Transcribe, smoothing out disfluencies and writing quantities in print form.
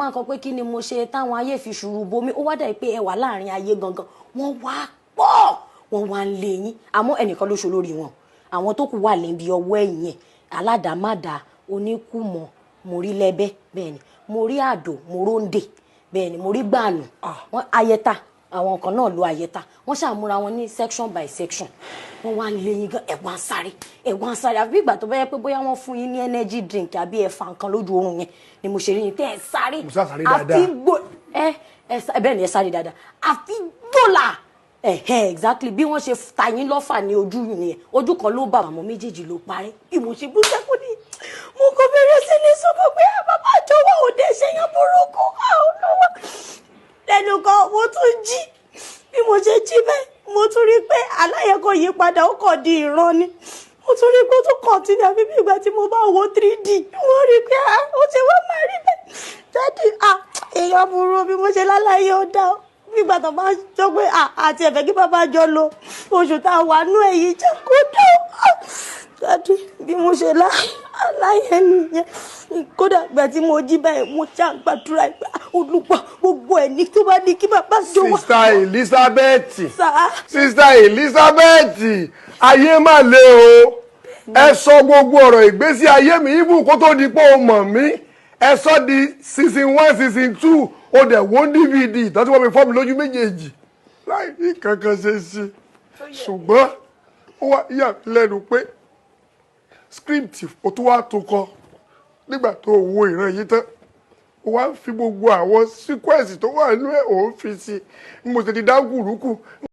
wọ́n kọ pé kí ni mo ṣe táwọn ayé fi ṣùrù bomi ó wá dà pé ẹ wà láàrin ayé gangan wọ́n wá pọ̀ wọ́n wá ń lé yín àmọ́ ẹnìkan ló ṣe lórí wọn àwọn tó kù wà níbi ọwọ́ ẹ̀yìn ẹ̀ aládàámádà oníkùmọ̀ mo rí lẹ́bẹ́ bẹ́ẹ̀ ni mo rí àdó mo róńdè bẹ́ẹ̀ ni mo rí gbàànù wọ́n ayẹta àwọn kan náà lo ayẹta wọ́n ṣàmúra wọn ní section by section wọ́n wá ń lé yín gan ẹ̀wọ̀n sáré àbí ìgbà tó bá yẹ pé bóyá wọ́n fún yín ní energy drink àbí ẹ̀fà nǹkan lójú oorun yẹn ni mo ṣe rí yín tẹ́ ẹ sáré àfi gbò bẹ́ẹ̀ ni ẹ sáré dáadáa àfi gbòlà exactly bí wọ́n ṣe ta yín lọ́fà ní ojú yẹn ojú kan ló bá àmọ́ méjèèjì ló parẹ́ bí mo ṣe bú sẹ́kùn ní mo kò bẹ̀rẹ̀ sí ní sọ pé bàbá àjọwọ́ òde ṣèyàn burúkú àwọn olówó lẹ́nu kan mo tún jí bí mo ṣe jí bẹ́ẹ̀ mo tún rí pé aláyẹ̀kọ́ yí padà ó kàn di ìran ni mo tún rí pé ó tún kọ̀ntínú àbí bí ìgbà tí mo bá wo 3D wọ́n rí pé ó ti wá máa rí bẹ́ẹ̀ jáde èèyàn burú bí mo ṣe lálàyé ó dá bí ìgbà tó máa jọ pé àti ẹ̀fẹ̀ kí bàbá jọ lo oṣù tá a wà nú èyí jẹ́ kó dá jáde bí mo ṣe láyé nìyẹn kódà ìgbà tí mo jí báyìí mo ṣá gbàdúrà ìgbà olùpọ̀ gbogbo ẹ̀ ní tó bá ní kí bàbá jọ wá. Sister Elizabeth ayé má le o ẹ sọ gbogbo ọ̀rọ̀ ìgbésí ayé mi ibù kó tó di pé o mọ̀ mí ẹ sọ di season 1 season 2 o dẹ̀ wọ́n DVD ìtọ́jú wọn fi fọ́ mi lójú méjèèjì láì ní kankan ṣe sí ṣùgbọ́n ó wá yà mí lẹ́nu pé script o tún wá tún kọ nígbà tó wo ìran yìí tán o wá fi gbogbo àwọn sequence tó wà nínú ẹ̀ òun fi sí i mo ṣe ti dá gùrùkù